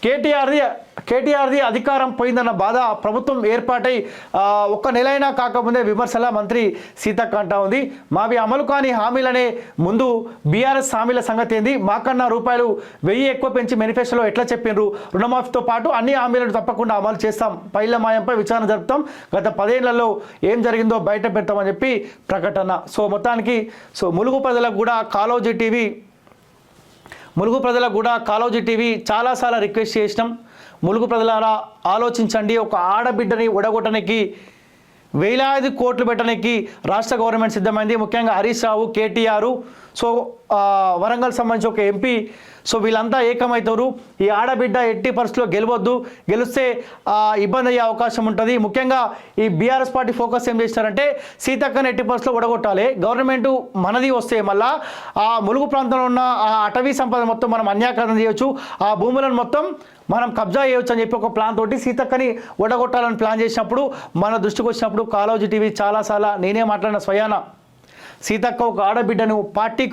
కేటీఆర్ది అధికారం పోయిందన్న బాధ ప్రభుత్వం ఏర్పాటై ఒక్క నెలైనా కాకముందే విమర్శల మంత్రి సీతక్క అంటా ఉంది. మావి అమలు కాని హామీలనే ముందు బీఆర్ఎస్ హామీల సంగతి ఏంది? మాకన్నా రూపాయలు 1000 ఎక్కువ పెంచి మేనిఫెస్టోలో ఎట్లా చెప్పిండ్రు? రుణమాఫీతో పాటు అన్ని హామీలను తప్పకుండా అమలు చేస్తాం, పైల మాయంపై విచారణ జరుపుతాం, గత 10 ఏళ్లలో ఏం జరిగిందో బయట పెడతామని చెప్పి ప్రకటన. సో మొత్తానికి ములుగు ప్రజలకు కూడా కాళోజీ టీవీ చాలాసార్లు రిక్వెస్ట్ చేసినాం. ములుగు ప్రజలారా ఆలోచించండి. ఒక ఆడబిడ్డని ఒడగొట్టడానికి వేలాది కోట్లు పెట్టడానికి రాష్ట్ర గవర్నమెంట్ సిద్ధమైంది. ముఖ్యంగా హరీష్ రావు, కేటీఆర్, వరంగల్ సంబంధించి ఒక ఎంపీ, వీళ్ళంతా ఏకమవుతారు. ఈ ఆడబిడ్డ ఎట్టి పరిస్థితుల్లో గెలవద్దు, గెలిస్తే ఇబ్బంది అయ్యే అవకాశం ఉంటుంది. ముఖ్యంగా ఈ బీఆర్ఎస్ పార్టీ ఫోకస్ ఏం చేస్తారంటే సీతక్కని ఎట్టి పరిస్థితుల్లో ఒడగొట్టాలి, గవర్నమెంట్ మనది వస్తే మళ్ళా ఆ ములుగు ప్రాంతంలో ఉన్న ఆ అటవీ సంపద మొత్తం మనం అన్యాకరణ చేయొచ్చు, ఆ భూములను మొత్తం మనం కబ్జా చేయవచ్చు అని చెప్పి ఒక ప్లాన్ తోటి సీతక్కని ఒడగొట్టాలని ప్లాన్ చేసినప్పుడు మన దృష్టికి వచ్చినప్పుడు కాళోజీ టీవీ చాలాసార్లు నేనే మాట్లాడిన స్వయాన సీతక్క ఒక ఆడబిడ్డను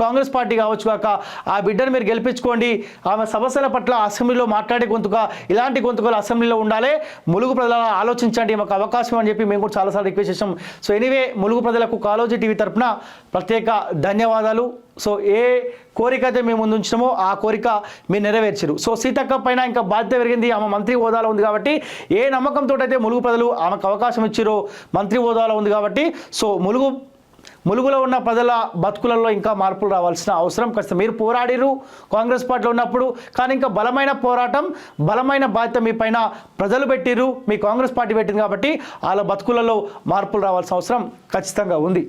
కాంగ్రెస్ పార్టీ కావచ్చు కాక ఆ బిడ్డను మీరు గెలిపించుకోండి, ఆమె సమస్యల పట్ల అసెంబ్లీలో మాట్లాడే గొంతుగా ఇలాంటి గొంతుకలు అసెంబ్లీలో ఉండాలి, ములుగు ప్రజల ఆలోచించండి, మాకు అవకాశం అని చెప్పి మేము కూడా చాలాసార్లు రిక్వెస్ట్ చేసాం. ఎనీవే ములుగు ప్రజలకు కాళోజీ టీవీ తరఫున ప్రత్యేక ధన్యవాదాలు. ఏ కోరిక అయితే మేము ముందు ఉంచినామో ఆ కోరిక మీరు నెరవేర్చారు. సీతక్క పైన ఇంకా బాధ్యత పెరిగింది, ఆమె మంత్రి హోదాలో ఉంది కాబట్టి ఏ నమ్మకంతో అయితే ములుగు ప్రజలు ఆమెకు అవకాశం ఇచ్చారో మంత్రి హోదాలో ఉంది కాబట్టి ములుగులో ఉన్న ప్రజల బతుకులలో ఇంకా మార్పులు రావాల్సిన అవసరం ఖచ్చితంగా. మీరు పోరాడిరు కాంగ్రెస్ పార్టీలో ఉన్నప్పుడు, కానీ ఇంకా బలమైన పోరాటం, బలమైన బాధ్యత మీ పైన ప్రజలు పెట్టిరు, మీ కాంగ్రెస్ పార్టీ పెట్టింది కాబట్టి వాళ్ళ బతుకులలో మార్పులు రావాల్సిన అవసరం ఖచ్చితంగా ఉంది.